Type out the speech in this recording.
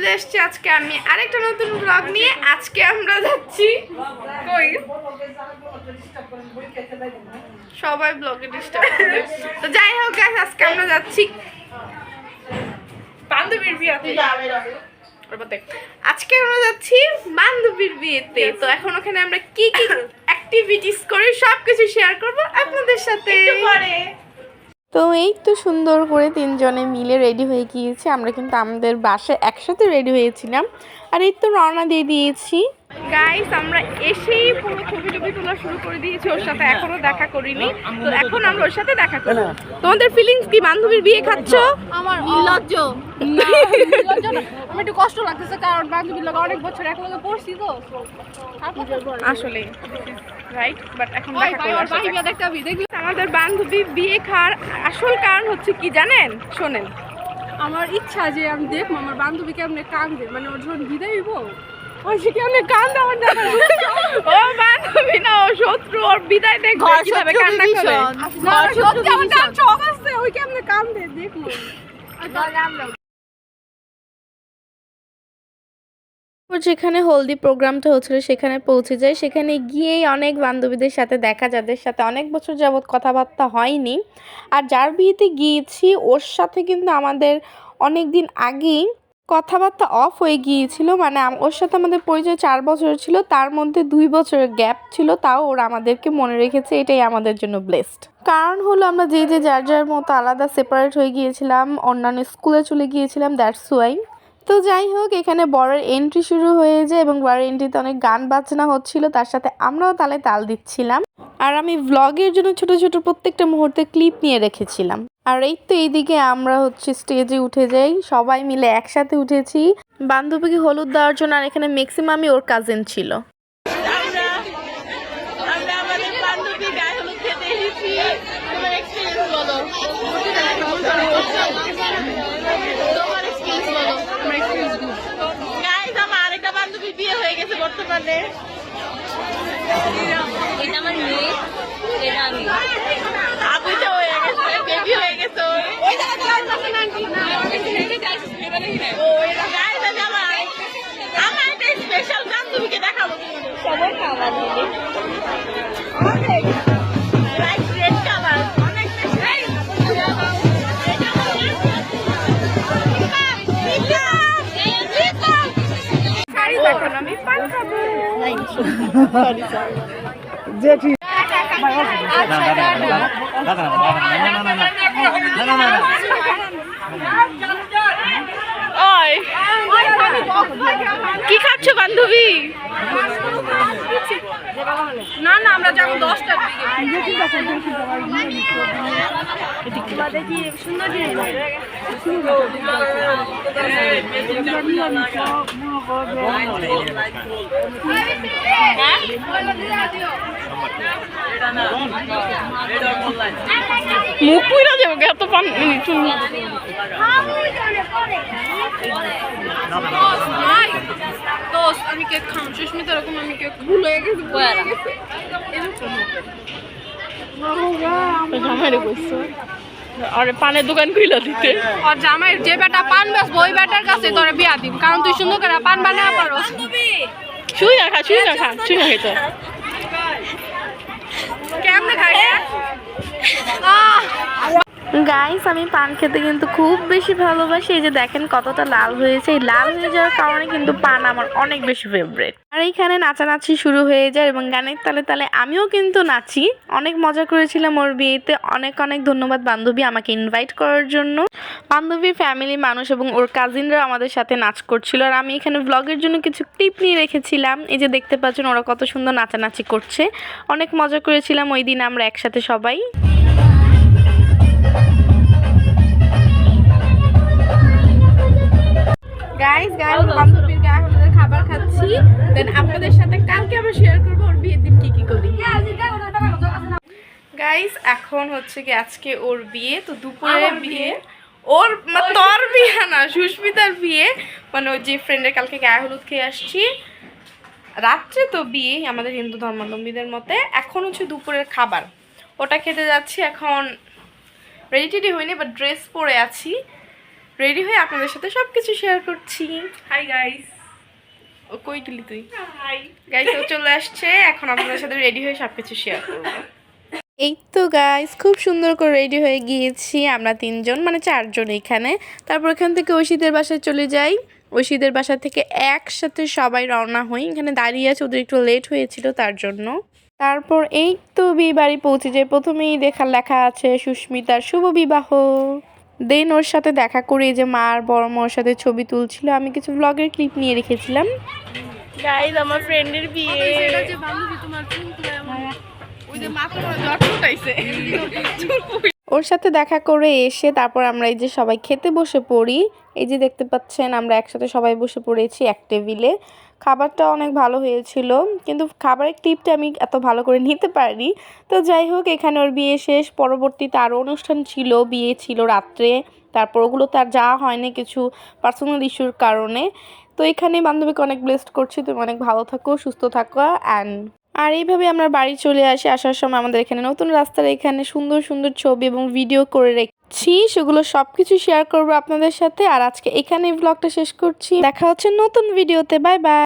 চলে এসেছি আজকে আমি আরেকটা নতুন ব্লগ নিয়ে। আজকে আমরা যাচ্ছি কই, সবাই ব্লগে ডিস্টার্ব করে। তো যাই হোক গাইস, আজকে আমরা যাচ্ছি বান্ধবীর বিয়েতে। আজকে আমরা যাচ্ছি বান্ধবীর বিয়েতে। তো এখন ওখানে আমরা কি কি অ্যাক্টিভিটিস করি সবকিছু শেয়ার করব আপনাদের সাথে। তো এই তো সুন্দর করে তিনজনে মিলে রেডি হয়ে গিয়েছি। আমরা কিন্তু আমাদের বাসায় একসাথে রেডি হয়েছিলাম। আর এই তো রওনা দিয়ে দিয়েছি গাইস। আমরা এসেই পুরো ছবি টবি তোলা শুরু করে দিয়েছি ওর সাথে, এখনো দেখা করিনি। তো এখন আমরা ওর সাথে দেখা করব। তোমাদের ফিলিংস কি বান্ধবীর বিয়ে খাচ্ছ? আমার নির্লজ্জ না, আমার একটু কষ্ট লাগতেছে কারণ বান্ধবীর লোক অনেক বছর একলগে পড়ছি তো আসলে রাইট, বাট এখন দেখা করব। আমাদের বান্ধবী বিয়ে খাওয়ার আসল কারণ হচ্ছে কি জানেন? শোনেন। আমার ইচ্ছা যে আমি দেখবো আমার বান্ধবী কেমনে কাঁদবে, মানে ওর যখন বিদায় হইব সে কেমনে কান্দে আমার জানা। ও বান্ধবী না, ও শত্রু। ওর বিদায় দেখবে কিভাবে কান্না করে। সত্যি আমার কান শখ আছে, ওই কেমনে কাঁদবে দেখবো। যেখানে হলদি প্রোগ্রামটা হচ্ছিল সেখানে পৌঁছে যায়। সেখানে গিয়েই অনেক বান্ধবীদের সাথে দেখা, যাদের সাথে অনেক বছর যাবৎ কথাবার্তা হয়নি। আর যার বিয়েতে গিয়েছি ওর সাথে কিন্তু আমাদের অনেক দিন আগেই কথাবার্তা অফ হয়ে গিয়েছিল। মানে ওর সাথে আমাদের পরিচয় 4 বছর ছিল, তার মধ্যে 2 বছরের গ্যাপ ছিল। তাও ওরা আমাদেরকে মনে রেখেছে, এটাই আমাদের জন্য ব্লেসড। কারণ হলো আমরা যে যার যার মতো আলাদা সেপারেট হয়ে গিয়েছিলাম, অন্যান্য স্কুলে চলে গিয়েছিলাম, দ্যাটস ওয়াই। তো যাই হোক, এখানে বরের এন্ট্রি শুরু হয়ে যায় এবং বরের এন্ট্রিতে অনেক গান বাজনা হচ্ছিল, তার সাথে আমরাও তালে তাল দিচ্ছিলাম। আর আমি ভ্লগের জন্য ছোট ছোট প্রত্যেকটা মুহূর্তে ক্লিপ নিয়ে রেখেছিলাম। আর এই তো এইদিকে আমরা স্টেজে উঠে যাই, সবাই মিলে একসাথে উঠেছি বান্ধবীকে হলুদ দেওয়ার জন্য। আর এখানে ম্যাক্সিমামই ওর কাজিন ছিল। বর্তমানে এটা আমার মেয়ে, এটা আমি আবুটা হয়ে গেছে, বেবি হয়ে গেছে। আমার একটা স্পেশাল বান্ধবীকে দেখাবো, সবাই খাবার দিবে। আমি পান খাবো। কি খাচ্ছ বান্ধবী? না না, আমরা যাবো 10টার দিকে। দেখি সুন্দর মুখ পুইরা যাবো এত পান। আমি কেক খাম, সুস্মিতা এরকম আমি কেক ভুল হয়ে গেছি। আরে পানের দোকান খুইলা দিতে। আর জামাই যে বেটা পান বেচবো ওই বেটার কাছে তোরে বিয়া দিম, কারণ তুই সুন্দর করে পান বানাতে পারো। শুই খা খাইতে কেমনে খাই? গাইস, আমি পান খেতে কিন্তু খুব বেশি ভালোবাসি। এই যে দেখেন কতটা লাল হয়েছে। এই লাল হয়ে যাওয়ার কারণে কিন্তু পান আমার অনেক বেশি ফেভারিট। আর এইখানে নাচানাচি শুরু হয়ে যায় এবং গানের তালে তালে আমিও কিন্তু নাচি। অনেক মজা করেছিলাম ওর বিয়েতে। অনেক অনেক ধন্যবাদ বান্ধবী আমাকে ইনভাইট করার জন্য। বান্ধবীর ফ্যামিলি মানুষ এবং ওর কাজিনরা আমাদের সাথে নাচ করছিল। আর আমি এখানে ব্লগের জন্য কিছু ক্লিপ নিয়ে রেখেছিলাম। এই যে দেখতে পাচ্ছেন ওরা কত সুন্দর নাচানাচি করছে। অনেক মজা করেছিলাম ওই দিন আমরা একসাথে সবাই। গাইস বান্ধবীর গায়ে হলুদের খাবার খাচ্ছি, দেন আপনাদের সাথে কালকে আবার শেয়ার করবো ওর বিয়ের দিন কি কি করি। গাইস এখন কি আজকে ওর বিয়ে। তো দুপুরে বিয়ে, ওর তোর বিয়ে না, সুস্মিতার বিয়ে। মানে ওই যে ফ্রেন্ডের কালকে গায়ে হলুদ খেয়ে আসছি, রাত্রে তো বিয়ে আমাদের হিন্দু ধর্মাবলম্বীদের মতে। এখন দুপুরের খাবার, ওটা খেতে যাচ্ছি। এখন রেডি টেডি হয়নি, বাট ড্রেস পরে আছি। রেডি হয়ে আপনাদের সাথে সবকিছু শেয়ার করছি। Hi guys. ও কই গেলি তুই? হাই গাইস ও চলে আসছে, এখন আপনাদের সাথে রেডি হয়ে সবকিছু শেয়ার করব। এই তো গাইস খুব সুন্দর করে রেডি হয়ে গিয়েছি আমরা 3 জন, মানে 4 জন এখানে। তারপর এখান থেকে ঐশীদের বাসায় চলে যাই। ঐশীদের বাসা থেকে একসাথে সবাই রওনা হই। এখানে দাঁড়িয়ে আছে, ওদের একটু লেট হয়েছিল তার জন্য। তারপর এই তো বিয়ে বাড়ি পৌঁছে যাই। প্রথমেই লেখা আছে সুস্মিতার শুভ বিবাহ। দেন ওর সাথে দেখা করে যে মা আর বড় মার সাথে ছবি তুলছিল, আমি কিছু ব্লগের ক্লিপ নিয়ে রেখেছিলাম। গাইস আমার ফ্রেন্ডের বিয়ে। এটা যে বান্ধবী তোমার চুল তুলে ওই যে মাথা ধরে জট উঠাইছে। ওর সাথে দেখা করে এসে তারপর আমরা এই যে সবাই খেতে বসে পড়ি। এই যে দেখতে পাচ্ছেন আমরা একসাথে সবাই বসে পড়েছি এক টেবিলে। খাবারটা অনেক ভালো হয়েছিল, কিন্তু খাবারের ক্লিপটা আমি এত ভালো করে নিতে পারিনি। তো যাই হোক, এখানে ওর বিয়ে শেষ। পরবর্তীতে আরও অনুষ্ঠান ছিল, বিয়ে ছিল রাত্রে। তারপর ওগুলো তার যাওয়া হয়নি কিছু পার্সোনাল ইস্যুর কারণে। তো এখানে বান্ধবীকে অনেক ব্লেসড করছি, তুমি অনেক ভালো থাকো, সুস্থ থাকো। আর এইভাবে আমরা বাড়ি চলে আসি। আসার সময় আমাদের এখানে নতুন রাস্তার এখানে সুন্দর সুন্দর ছবি এবং ভিডিও করে রেখেছি, সেগুলো সবকিছু শেয়ার করবো আপনাদের সাথে। আর আজকে এখানে ব্লগটা শেষ করছি, দেখা হচ্ছে নতুন ভিডিওতে। Bye bye.